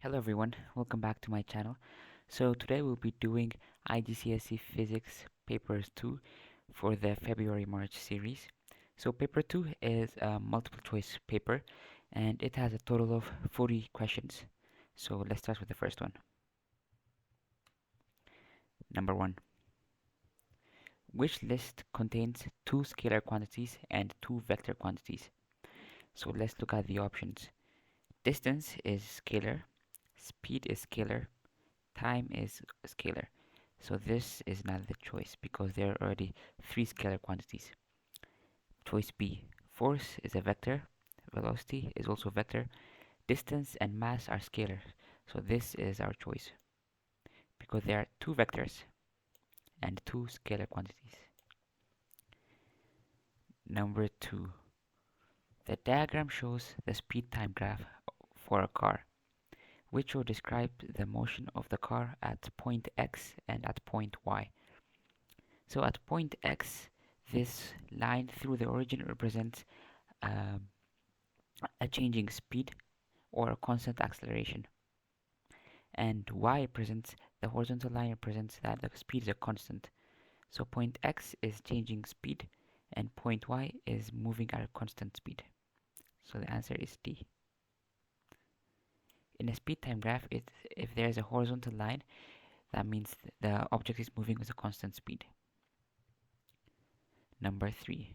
Hello everyone, welcome back to my channel. So today we'll be doing IGCSE Physics Papers 2 for the February March series. So paper 2 is a multiple choice paper and it has a total of 40 questions. So let's start with the first one. Number 1. Which list contains two scalar quantities and two vector quantities? So let's look at the options. Distance is scalar, speed is scalar, time is scalar. So this is not the choice because there are already three scalar quantities. Choice B. Force is a vector, velocity is also a vector, distance and mass are scalars. So this is our choice because there are two vectors and two scalar quantities. Number 2. The diagram shows the speed time graph for a car, which will describe the motion of the car at point X and at point Y. So at point X, this line through the origin represents um, a changing speed or a constant acceleration. And Y represents the horizontal line represents that the speed is a constant. So point X is changing speed and point Y is moving at a constant speed. So the answer is D. In a speed time graph, if there is a horizontal line, that means the object is moving with a constant speed. Number 3.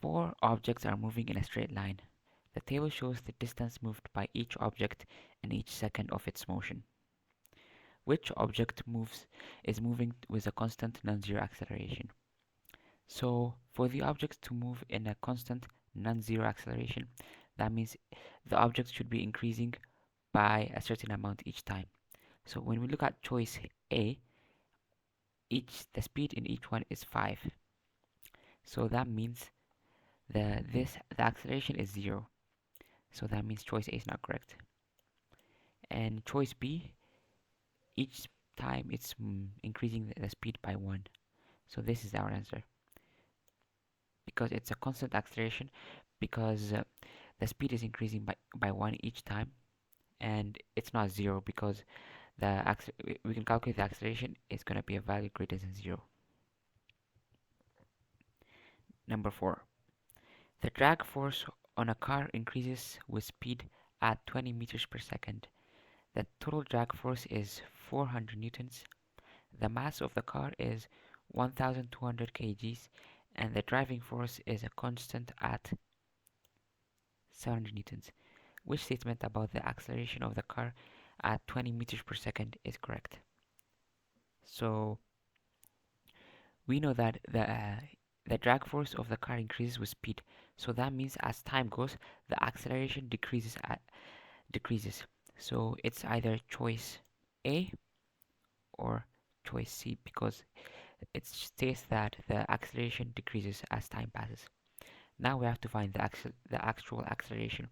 Four objects are moving in a straight line. The table shows the distance moved by each object in each second of its motion. Which object is moving with a constant non-zero acceleration? So for the objects to move in a constant non-zero acceleration, that means the object should be increasing by a certain amount each time. So when we look at choice A, the speed in each one is 5. So that means the acceleration is 0. So that means choice A is not correct. And choice B, each time it's increasing the speed by 1. So this is our answer. Because it's a constant acceleration, because the speed is increasing by 1 each time, and it's not 0 because we can calculate the acceleration is going to be a value greater than 0. Number 4. The drag force on a car increases with speed at 20 meters per second. The total drag force is 400 newtons. The mass of the car is 1200 kgs and the driving force is a constant at 700 newtons. Which statement about the acceleration of the car at 20 meters per second is correct? So we know that the drag force of the car increases with speed. So that means as time goes, the acceleration decreases. So it's either choice A or choice C because it states that the acceleration decreases as time passes. Now we have to find the actual acceleration.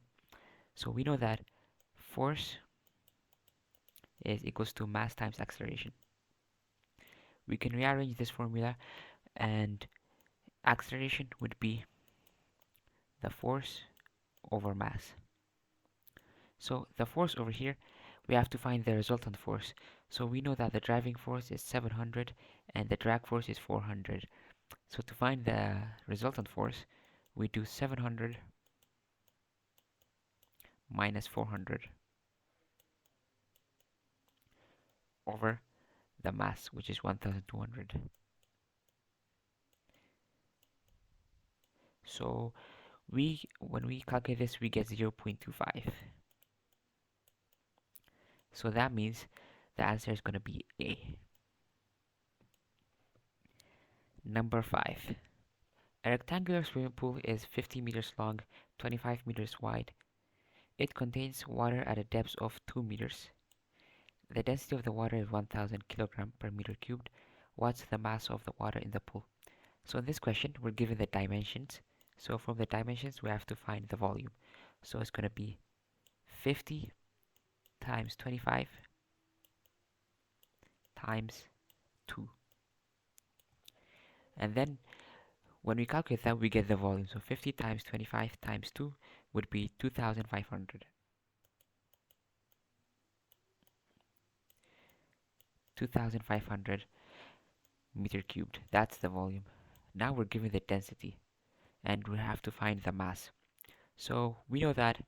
So we know that force is equals to mass times acceleration. We can rearrange this formula and acceleration would be the force over mass. So the force over here, we have to find the resultant force. So we know that the driving force is 700 and the drag force is 400. So to find the resultant force, we do 700 minus 400 over the mass, which is 1200. So when we calculate this, we get 0.25. So that means the answer is going to be A. Number 5. A rectangular swimming pool is 50 meters long, 25 meters wide. It contains water at a depth of 2 meters. The density of the water is 1000 kilogram per meter cubed. What's the mass of the water in the pool? So in this question, we're given the dimensions. So from the dimensions, we have to find the volume. So it's going to be 50 times 25 times 2. And then when we calculate that, we get the volume. So 50 times 25 times 2 would be 2500. 2,500 meter cubed. That's the volume. Now we're given the density, and we have to find the mass. So we know that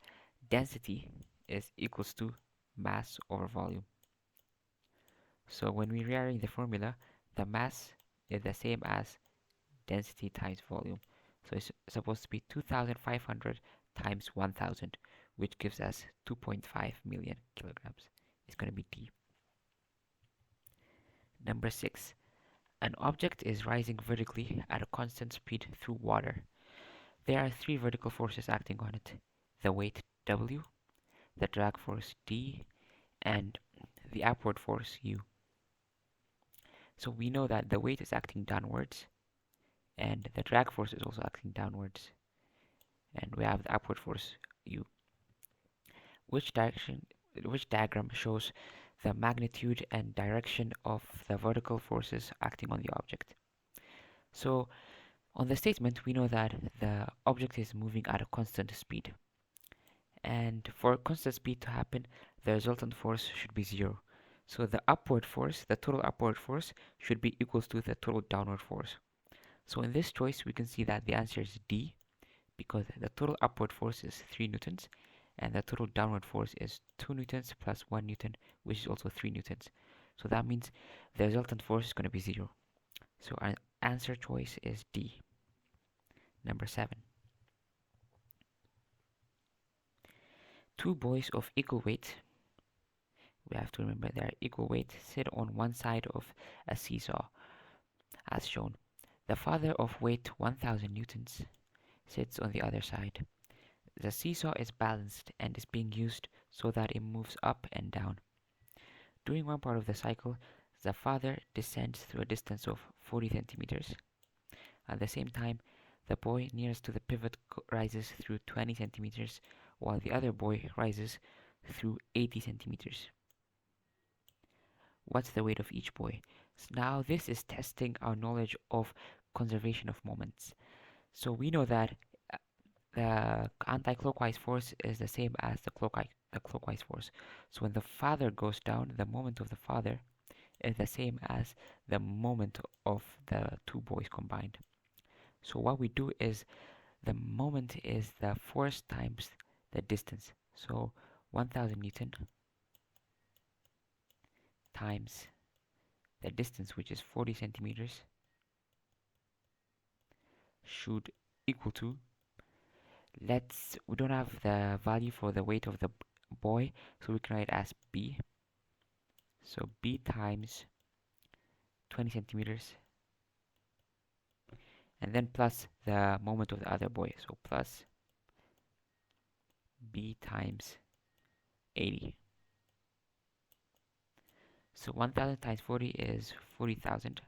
density is equals to mass over volume. So when we rearrange the formula, the mass is the same as density times volume. So it's supposed to be 2,500 times 1,000, which gives us 2.5 million kilograms. It's going to be D. Number 6. An object is rising vertically at a constant speed through water. There are three vertical forces acting on it: the weight W, the drag force D, and the upward force U. So we know that the weight is acting downwards, and the drag force is also acting downwards, and we have the upward force U. Which diagram shows the magnitude and direction of the vertical forces acting on the object? So on the statement, we know that the object is moving at a constant speed. And for constant speed to happen, the resultant force should be zero. So the upward force, the total upward force, should be equals to the total downward force. So in this choice, we can see that the answer is D, because the total upward force is 3 newtons, and the total downward force is 2 newtons plus 1 newton, which is also 3 newtons. So that means the resultant force is going to be 0. So our answer choice is D. Number 7. Two boys of equal weight, we have to remember they are equal weight, sit on one side of a seesaw, as shown. The father of weight 1000 newtons sits on the other side. The seesaw is balanced and is being used so that it moves up and down. During one part of the cycle, the father descends through a distance of 40 centimeters. At the same time, the boy nearest to the pivot rises through 20 centimeters, while the other boy rises through 80 centimeters. What's the weight of each boy? So now this is testing our knowledge of conservation of moments. So we know that the anti-clockwise force is the same as the clockwise force. So when the father goes down, the moment of the father is the same as the moment of the two boys combined. So what we do is the moment is the force times the distance. So 1000 Newton times the distance, which is 40 centimeters, should equal to, we don't have the value for the weight of the boy, so we can write as B. So B times 20 centimeters, and then plus the moment of the other boy, so plus B times 80. So 1000 times 40 is 40,000.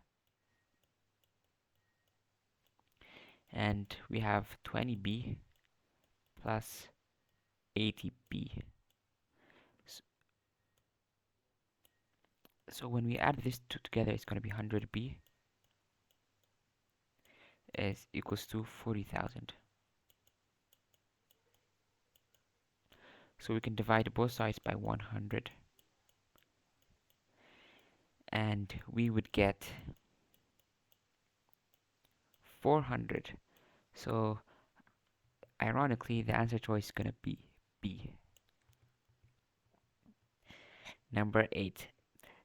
And we have 20B plus 80B. So when we add these two together, it's going to be 100B is equals to 40,000. So we can divide both sides by 100. And we would get 400. So ironically, the answer choice is going to be B. Number 8.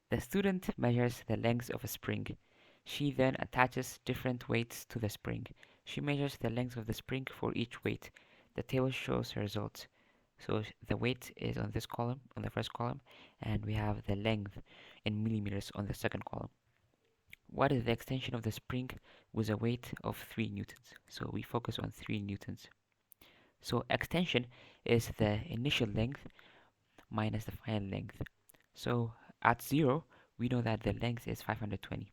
The student measures the length of a spring. She then attaches different weights to the spring. She measures the length of the spring for each weight. The table shows her results. So the weight is on this column, on the first column, and we have the length in millimeters on the second column. What is the extension of the spring with a weight of 3 newtons? So we focus on 3 newtons. So extension is the initial length minus the final length. So at 0, we know that the length is 520.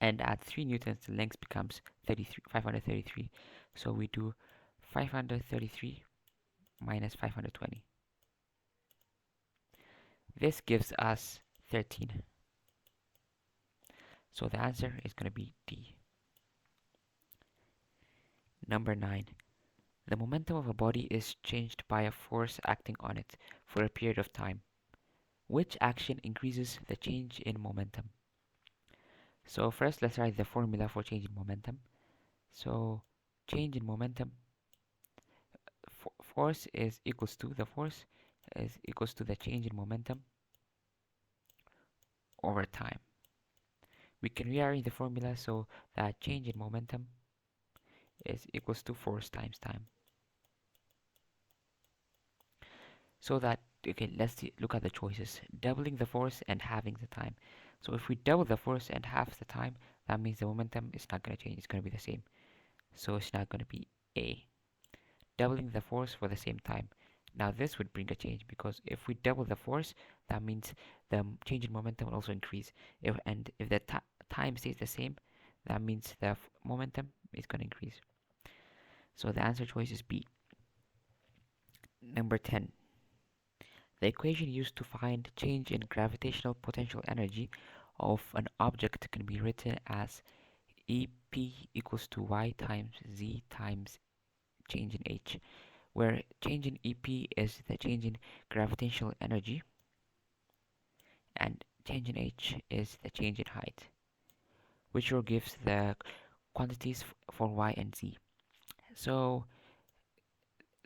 And at 3 newtons, the length becomes 533. So we do 533 minus 520. This gives us 13. So the answer is going to be D. Number 9. The momentum of a body is changed by a force acting on it for a period of time. Which action increases the change in momentum? So first let's write the formula for change in momentum. So change in momentum, force is equals to, the force is equals to the change in momentum over time. We can rearrange the formula so that change in momentum is equals to force times time. So that, okay, let's look at the choices. Doubling the force and halving the time. So if we double the force and half the time, that means the momentum is not going to change. It's going to be the same. So it's not going to be A. Doubling the force for the same time. Now this would bring a change, because if we double the force, that means the change in momentum will also increase. If the time stays the same, that means the momentum is going to increase. So the answer choice is B. Number 10. The equation used to find change in gravitational potential energy of an object can be written as EP equals to Y times Z times change in H, where change in EP is the change in gravitational energy and change in H is the change in height, which will gives the quantities for Y and Z. So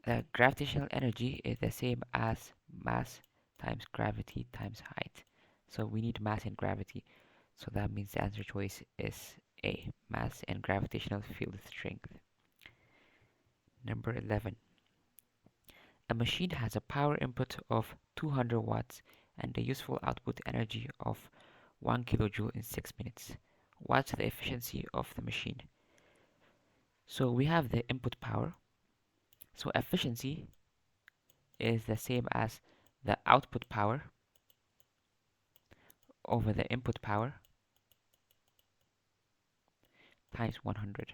the gravitational energy is the same as mass times gravity times height. So we need mass and gravity. So that means the answer choice is A, mass and gravitational field strength. Number 11. A machine has a power input of 200 watts and a useful output energy of 1 kilojoule in 6 minutes. What's the efficiency of the machine? So we have the input power. So efficiency is the same as the output power over the input power times 100.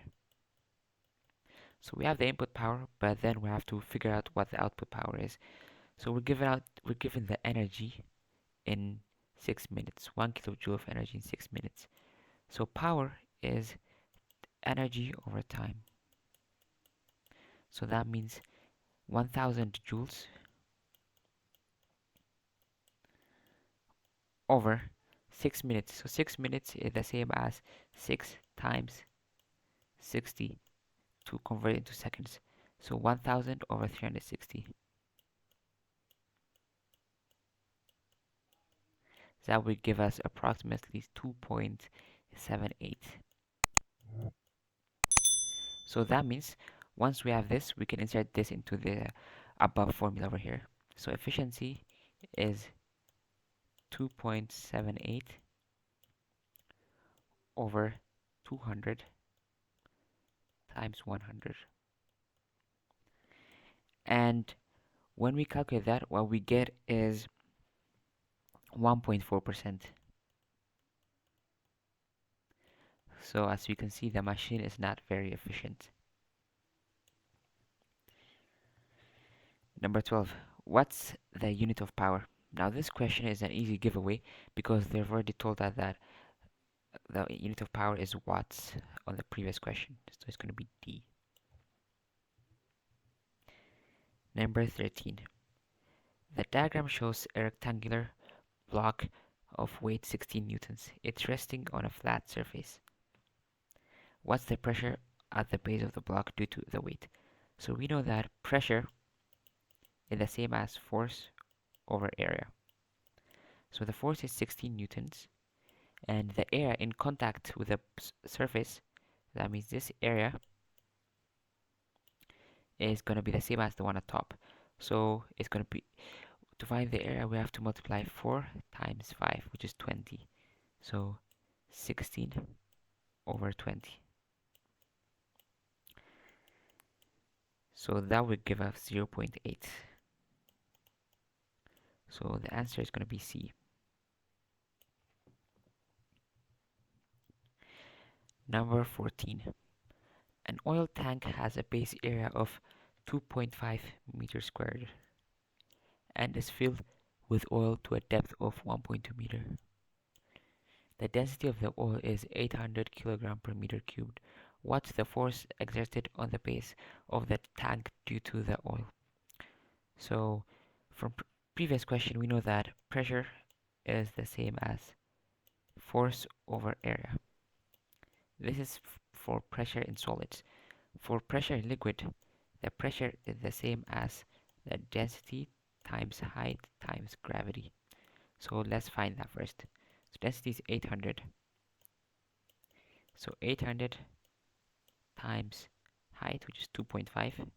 So we have the input power, but then we have to figure out what the output power is. So we're given the energy in 6 minutes, 1 kilojoule of energy in 6 minutes. So power is energy over time. So that means 1000 joules over 6 minutes. So 6 minutes is the same as 6 times 60 to convert it into seconds. So 1000 over 360. That would give us approximately 2.78. So that means once we have this, we can insert this into the above formula over here. So efficiency is 2.78 over 200 times 100. And when we calculate that, what we get is 1.4%. So as we can see, the machine is not very efficient. Number 12. What's the unit of power? Now this question is an easy giveaway because they've already told us that the unit of power is watts on the previous question. So it's going to be D. Number 13. The diagram shows a rectangular block of weight 16 newtons. It's resting on a flat surface. What's the pressure at the base of the block due to the weight? So we know that pressure is the same as force over area. So the force is 16 newtons, and the area in contact with the surface, that means this area, is going to be the same as the one at top. So it's going to be, to find the area, we have to multiply 4 times 5, which is 20. So 16 over 20. So that would give us 0.8. So the answer is going to be C. Number 14. An oil tank has a base area of 2.5 meters squared and is filled with oil to a depth of 1.2 meter. The density of the oil is 800 kilogram per meter cubed. What's the force exerted on the base of the tank due to the oil? So from previous question, we know that pressure is the same as force over area. This is for pressure in solids. For pressure in liquid, the pressure is the same as the density times height times gravity. So let's find that first. So density is 800. So 800 times height, which is 2.5.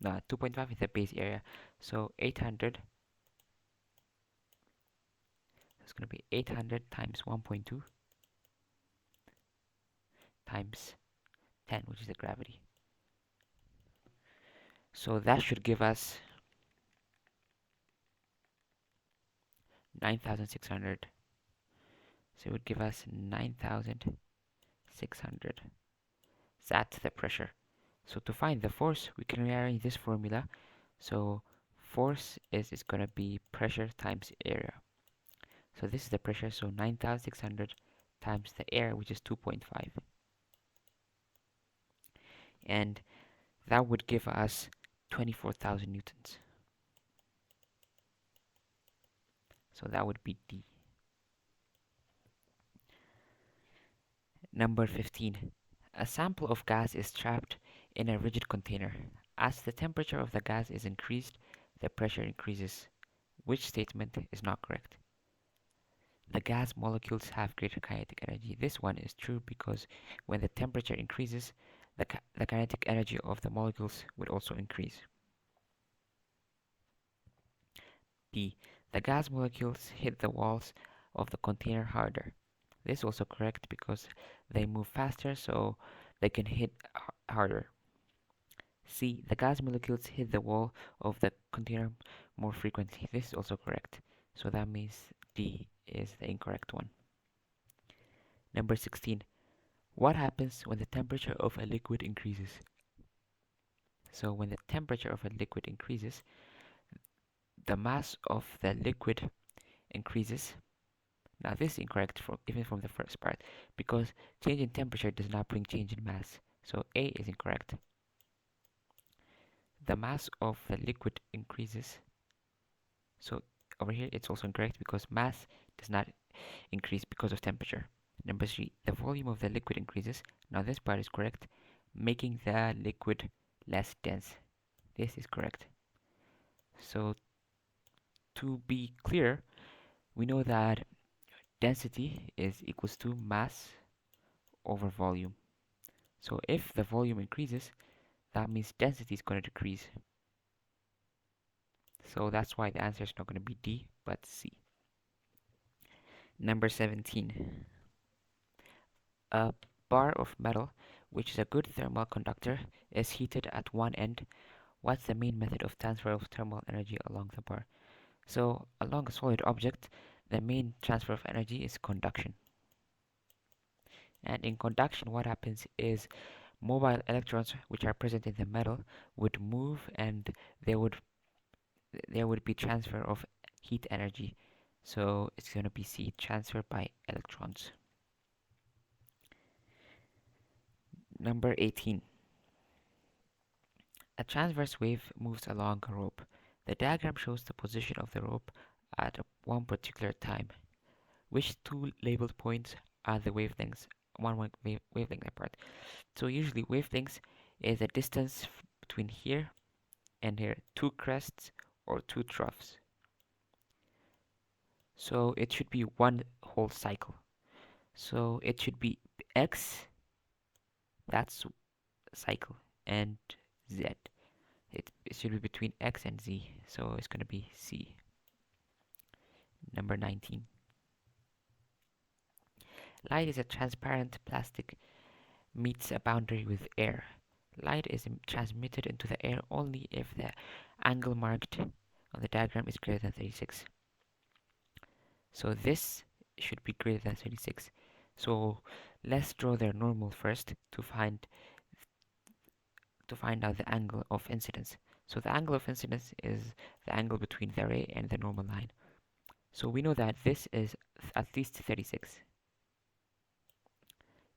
No, 2.5 is the base area. So 800 is going to be 800 times 1.2 times 10, which is the gravity. So that should give us 9,600. So it would give us 9,600. That's the pressure. So to find the force, we can rearrange this formula. So force is going to be pressure times area. So this is the pressure, so 9,600 times the air, which is 2.5. And that would give us 24,000 newtons. So that would be D. Number 15. A sample of gas is trapped in a rigid container. As the temperature of the gas is increased, the pressure increases. Which statement is not correct? The gas molecules have greater kinetic energy. This one is true because when the temperature increases, the kinetic energy of the molecules would also increase. B. The gas molecules hit the walls of the container harder. This is also correct because they move faster, so they can hit harder. C. The gas molecules hit the wall of the container more frequently. This is also correct. So that means D is the incorrect one. Number 16. What happens when the temperature of a liquid increases? So when the temperature of a liquid increases, the mass of the liquid increases. Now this is incorrect even from the first part because change in temperature does not bring change in mass. So A is incorrect. The mass of the liquid increases. So over here it's also incorrect because mass does not increase because of temperature. Number 3, the volume of the liquid increases. Now this part is correct, making the liquid less dense. This is correct. So to be clear, we know that density is equals to mass over volume. So if the volume increases, that means density is going to decrease. So that's why the answer is not going to be D, but C. Number 17. A bar of metal, which is a good thermal conductor, is heated at one end. What's the main method of transfer of thermal energy along the bar? So along a solid object, the main transfer of energy is conduction. And in conduction, what happens is mobile electrons which are present in the metal would move and there would be transfer of heat energy. So it's going to be C, transfer by electrons. Number 18. A transverse wave moves along a rope. The diagram shows the position of the rope at one particular time. Which two labeled points are the wavelengths? One wavelength apart. So usually wavelengths is the distance between here and here, two crests or two troughs. So it should be one whole cycle. So it should be X, that's cycle, and Z. It should be between X and Z, so it's going to be C. Number 19. Light is a transparent plastic meets a boundary with air. Light is transmitted into the air only if the angle marked on the diagram is greater than 36. So this should be greater than 36. So let's draw their normal first to find out the angle of incidence. So the angle of incidence is the angle between the ray and the normal line. So we know that this is at least 36.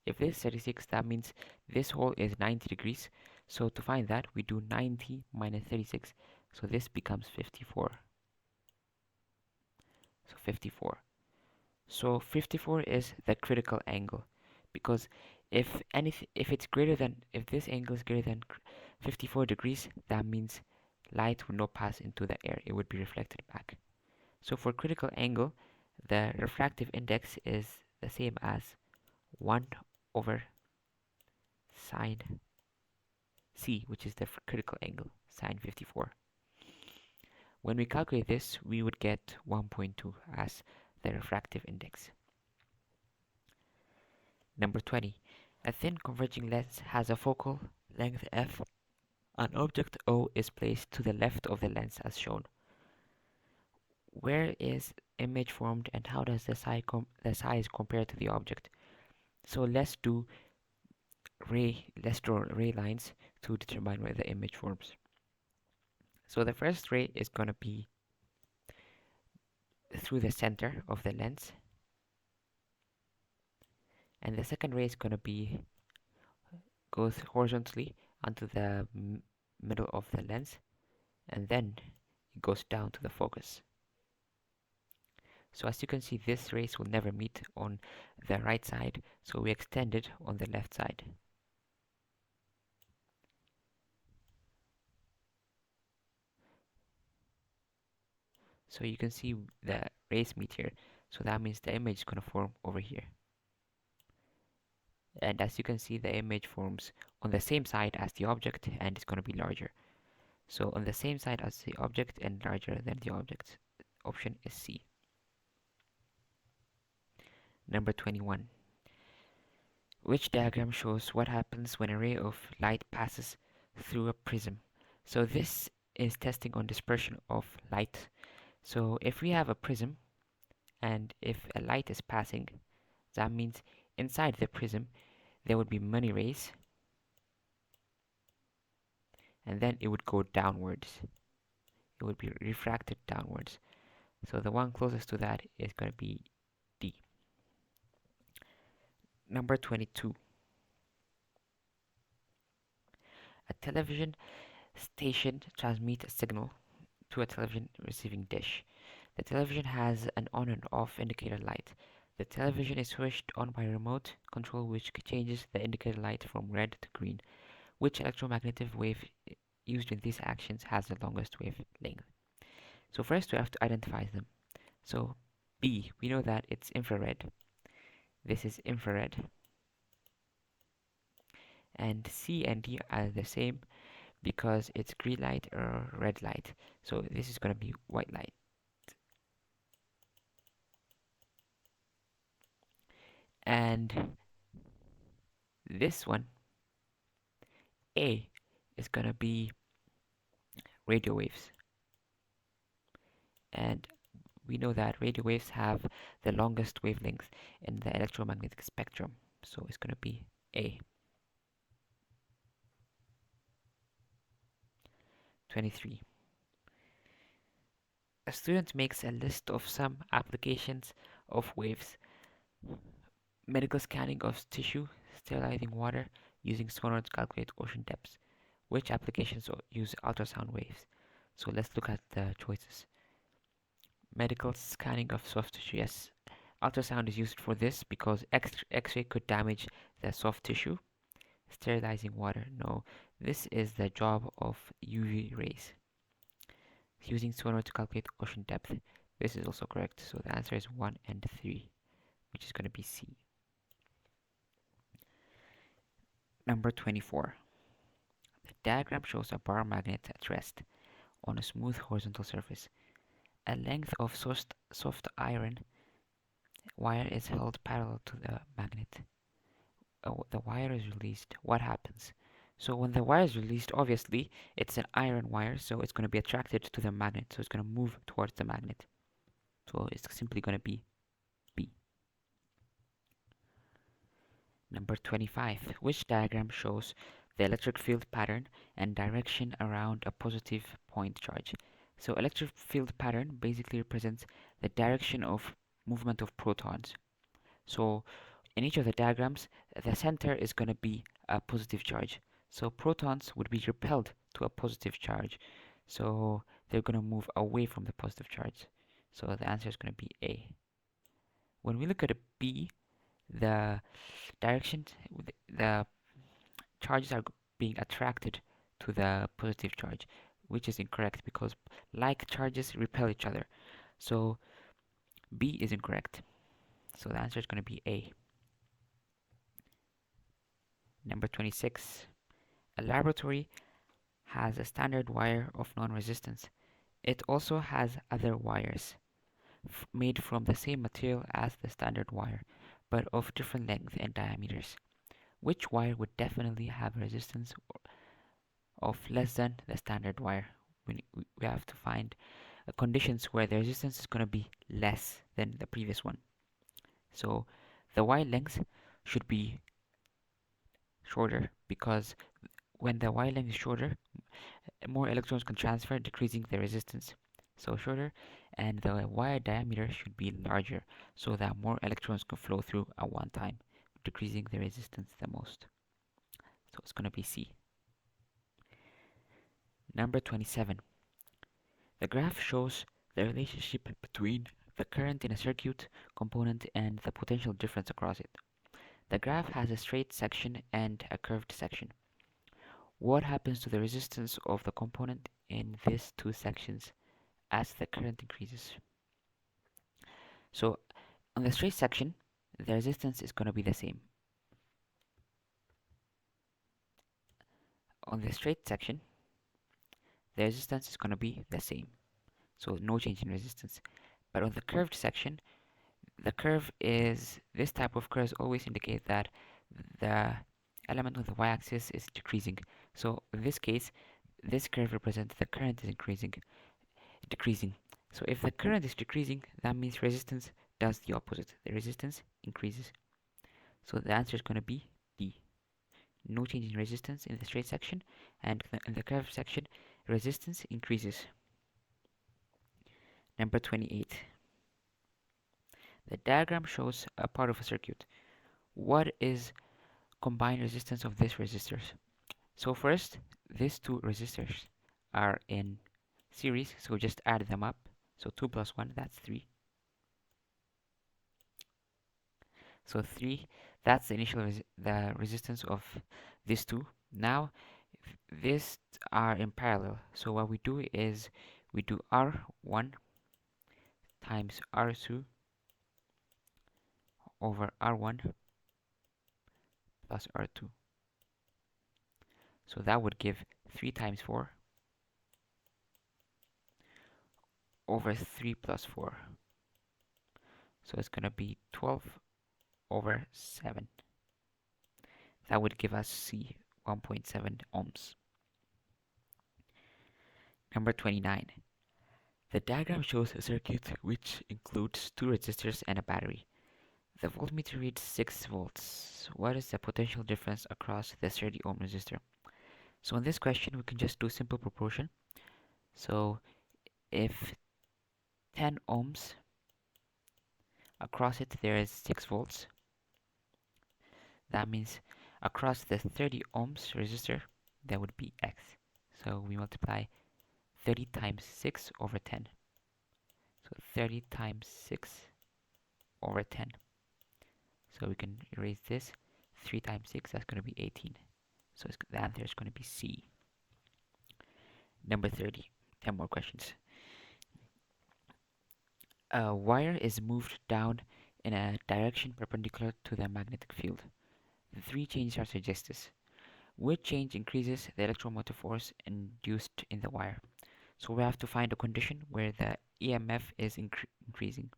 If this is 36, that means this hole is 90 degrees. So to find that, we do 90 minus 36. So this becomes 54. So 54. So 54 is the critical angle, because if it's greater than, if this angle is greater than 54 degrees, that means light would not pass into the air, it would be reflected back. So for critical angle, the refractive index is the same as 1 over sine c, which is the critical angle, sine 54. When we calculate this, we would get 1.2 as the refractive index. Number 20. A thin converging lens has a focal length f. An object O is placed to the left of the lens as shown. Where is image formed and how does the size compare to the object? So let's draw ray lines to determine where the image forms. So the first ray is going to be through the center of the lens, and the second ray is going to be goes horizontally onto the middle of the lens, and then it goes down to the focus. So as you can see, this rays will never meet on the right side, so we extend it on the left side. So you can see the rays meet here, so that means the image is going to form over here. And as you can see, the image forms on the same side as the object, and it's going to be larger. So on the same side as the object and larger than the object. Option is C. Number 21. Which diagram shows what happens when a ray of light passes through a prism? So this is testing on dispersion of light. So if we have a prism and if a light is passing, that means inside the prism there would be many rays, and then it would go downwards. It would be refracted downwards. So the one closest to that is going to be D. Number 22. A television station transmits a signal to a television receiving dish. The television has an on and off indicator light. The television is switched on by a remote control which changes the indicator light from red to green. Which electromagnetic wave used in these actions has the longest wavelength? So first we have to identify them. So B, we know that it's infrared. This is infrared. And C and D are the same because it's green light or red light. So this is going to be white light. And this one, A, is going to be radio waves. And we know that radio waves have the longest wavelength in the electromagnetic spectrum. So it's going to be A. 23. A student makes a list of some applications of waves. Medical scanning of tissue, sterilizing water, using sonar to calculate ocean depths. Which applications use ultrasound waves? So let's look at the choices. Medical scanning of soft tissue, yes. Ultrasound is used for this because X-ray could damage the soft tissue. Sterilizing water, no. This is the job of UV rays. Using sonar to calculate ocean depth. This is also correct, so the answer is 1 and 3, which is going to be C. Number 24. The diagram shows a bar magnet at rest on a smooth horizontal surface. A length of soft iron wire is held parallel to the magnet. The wire is released. What happens? So when the wire is released, obviously it's an iron wire, so it's going to be attracted to the magnet, so it's going to move towards the magnet. So it's simply going to be B. Number 25. Which diagram shows the electric field pattern and direction around a positive point charge? So electric field pattern basically represents the direction of movement of protons. So in each of the diagrams, the center is going to be a positive charge. So protons would be repelled to a positive charge. So they're going to move away from the positive charge. So the answer is going to be A. when we look at a B, the direction, the charges are being attracted to the positive charge, which is incorrect because like charges repel each other. So B is incorrect. So the answer is going to be A. Number 26. A laboratory has a standard wire of non-resistance. It also has other wires made from the same material as the standard wire, but of different length and diameters. Which wire would definitely have a resistance of less than the standard wire? We have to find conditions where the resistance is going to be less than the previous one. So the wire length should be shorter because when the wire length is shorter, more electrons can transfer, decreasing the resistance. So shorter, and the wire diameter should be larger so that more electrons can flow through at one time, decreasing the resistance the most. So it's going to be C. Number 27. The graph shows the relationship between the current in a circuit component and the potential difference across it. The graph has a straight section and a curved section. What happens to the resistance of the component in these two sections as the current increases? So on the straight section, the resistance is going to be the same. On the straight section, the resistance is going to be the same. So no change in resistance. But on the curved section, the curve is, this type of curves always indicate that the element on the y-axis is decreasing. So in this case, this curve represents the current is decreasing. So if the current is decreasing, that means resistance does the opposite. The resistance increases. So the answer is going to be D. No change in resistance in the straight section, and in the curved section, resistance increases. Number 28. The diagram shows a part of a circuit. What is combined resistance of these resistors? So first, these two resistors are in series, so just add them up. So 2 plus 1, that's 3. So 3, that's the initial the resistance of these two. Now, these are in parallel. So what we do is we do R1 times R2 over R1 plus R2. So that would give 3 times 4 over 3 plus 4. So it's going to be 12 over 7. That would give us C, 1.7 ohms. Number 29. The diagram shows a circuit which includes two resistors and a battery. The voltmeter reads 6 volts. What is the potential difference across the 30 ohm resistor? So in this question, we can just do simple proportion. So if 10 ohms across it there is 6 volts, that means across the 30 ohms resistor there would be X. So we multiply 30 times 6 over 10. So 30 times 6 over 10. So we can erase this. 3 times 6, that's going to be 18. So the answer is going to be C. Number 30. 10 more questions. A wire is moved down in a direction perpendicular to the magnetic field. The three changes are suggested. Which change increases the electromotive force induced in the wire? So we have to find a condition where the EMF is increasing.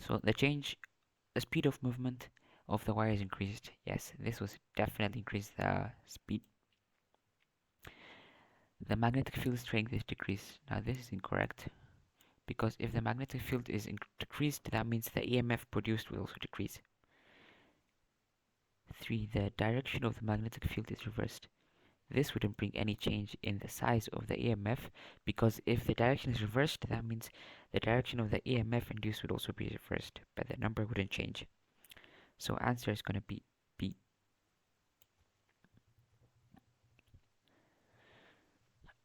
So the speed of movement of the wire is increased. Yes, this was definitely increased the speed. The magnetic field strength is decreased. Now this is incorrect because if the magnetic field is decreased, that means the EMF produced will also decrease. 3. The direction of the magnetic field is reversed. This wouldn't bring any change in the size of the EMF because if the direction is reversed, that means the direction of the EMF induced would also be reversed, but the number wouldn't change. So answer is going to be B.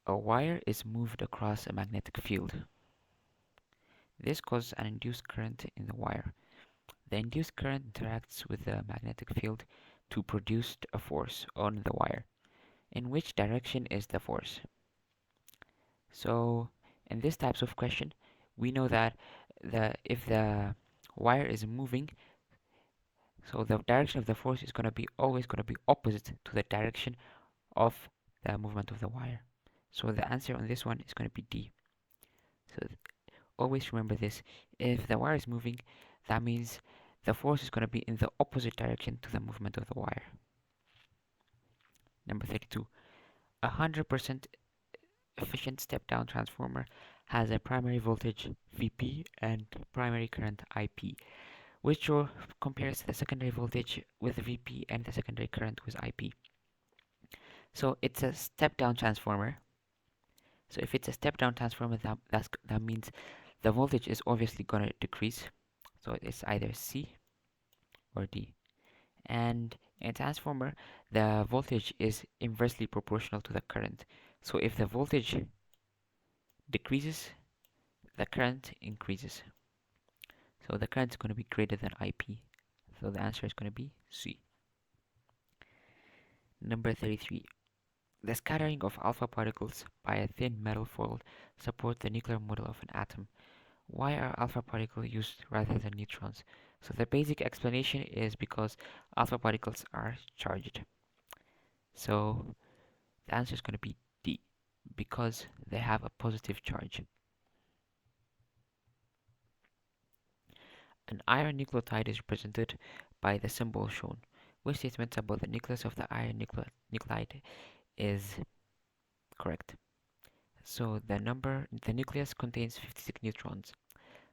A wire is moved across a magnetic field. This causes an induced current in the wire. The induced current interacts with the magnetic field to produce a force on the wire. In which direction is the force? So in this types of question, we know that if the wire is moving, so the direction of the force is going to be always going to be opposite to the direction of the movement of the wire. So the answer on this one is going to be D. So always remember this. If the wire is moving, that means the force is going to be in the opposite direction to the movement of the wire. Number 32. 100% efficient step-down transformer has a primary voltage Vp and primary current Ip, which compares the secondary voltage with Vp and the secondary current with Ip. So it's a step-down transformer. So if it's a step-down transformer, that means the voltage is obviously going to decrease. So it's either C or D. And in a transformer, the voltage is inversely proportional to the current. So if the voltage decreases, the current increases. So the current is going to be greater than Ip. So the answer is going to be C. Number 33. The scattering of alpha particles by a thin metal foil support the nuclear model of an atom. Why are alpha particles used rather than neutrons? So the basic explanation is because alpha particles are charged. So the answer is going to be D, because they have a positive charge. An iron nucleotide is represented by the symbol shown. Which statement about the nucleus of the iron nuclide is correct? So the nucleus contains 56 neutrons.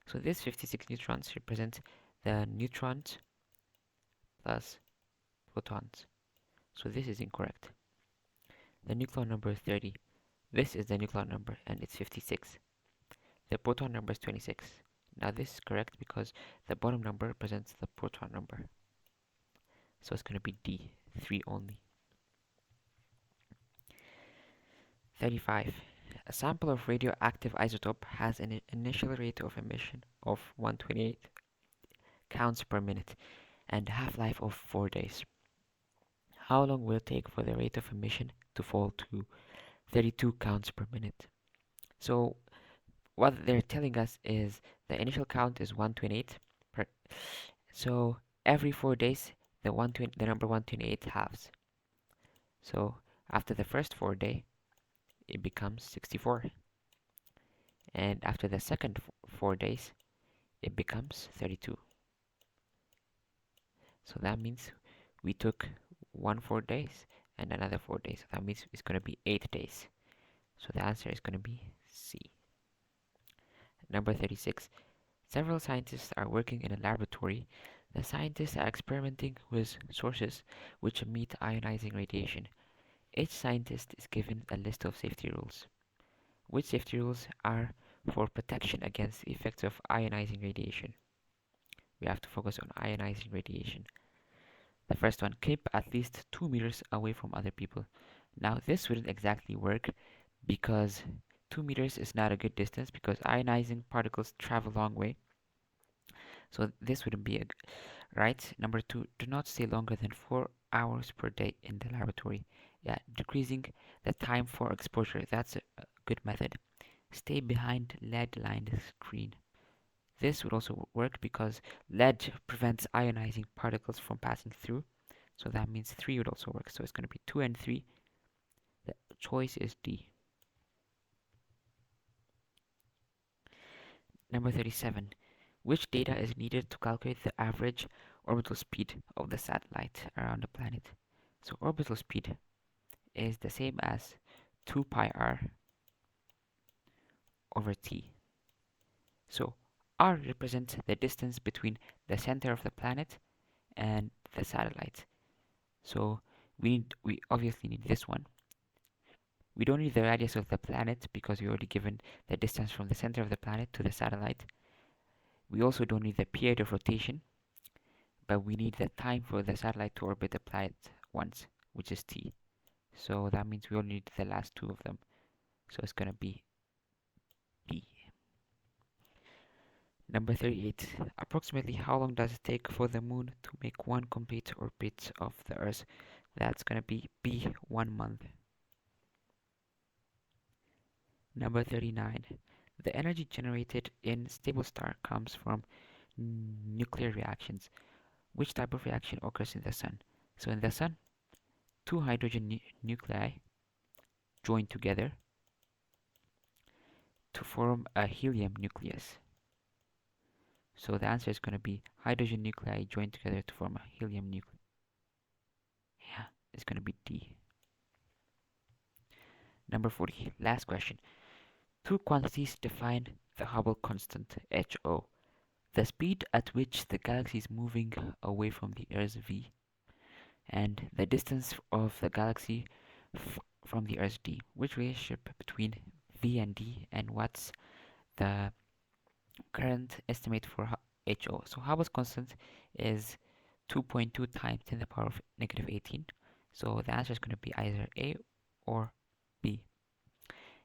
So this 56 neutrons represent the neutrons plus protons. So this is incorrect. The nucleon number is 30. This is the nucleon number and it's 56. The proton number is 26. Now this is correct because the bottom number represents the proton number. So it's going to be D, 3 only. 35. A sample of radioactive isotope has an initial rate of emission of 128 counts per minute and a half-life of 4 days. How long will it take for the rate of emission to fall to 32 counts per minute? So what they're telling us is the initial count is 128 per. So every 4 days, the number 128 halves. So after the first 4 day, it becomes 64, and after the second 4 days, it becomes 32. So that means we took 4 days and another 4 days. That means it's going to be 8 days. So the answer is going to be C. Number 36. Several scientists are working in a laboratory. The scientists are experimenting with sources which emit ionizing radiation. Each scientist is given a list of safety rules. Which safety rules are for protection against the effects of ionizing radiation? We have to focus on ionizing radiation. The first one, keep at least 2 meters away from other people. Now this wouldn't exactly work because 2 meters is not a good distance because ionizing particles travel a long way. So this wouldn't be right. Number 2, do not stay longer than 4 hours per day in the laboratory. Yeah, decreasing the time for exposure. That's a good method. Stay behind lead-lined screen. This would also work because lead prevents ionizing particles from passing through. So that means 3 would also work. So it's going to be 2 and 3. The choice is D. Number 37. Which data is needed to calculate the average orbital speed of the satellite around the planet? So orbital speed is the same as 2 pi r over t. So r represents the distance between the center of the planet and the satellite. So we obviously need this one. We don't need the radius of the planet because we already given the distance from the center of the planet to the satellite. We also don't need the period of rotation, but we need the time for the satellite to orbit the planet once, which is t. So that means we only need the last 2 of them. So it's going to be B. Number 38. Approximately how long does it take for the moon to make one complete orbit of the Earth? That's going to be B, 1 month. Number 39. The energy generated in stable star comes from nuclear reactions. Which type of reaction occurs in the sun? So in the sun, two hydrogen nuclei join together to form a helium nucleus. So the answer is going to be hydrogen nuclei join together to form a helium nucleus. Yeah, it's going to be D. Number 40, last question. Two quantities define the Hubble constant HO. The speed at which the galaxy is moving away from the Earth V, and the distance of the galaxy from the Earth D. Which relationship between V and D, and what's the current estimate for HO? So Hubble's constant is 2.2 times 10 to the power of negative 18. So the answer is going to be either A or B.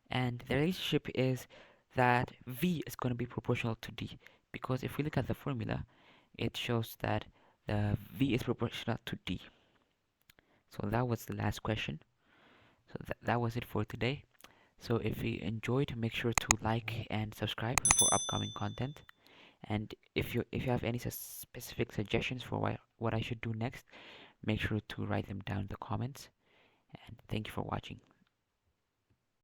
And the relationship is that V is going to be proportional to D, because if we look at the formula, it shows that the V is proportional to D. So that was the last question. So that was it for today. So if you enjoyed, make sure to like and subscribe for upcoming content. And if you have any specific suggestions for what I should do next, make sure to write them down in the comments. And thank you for watching.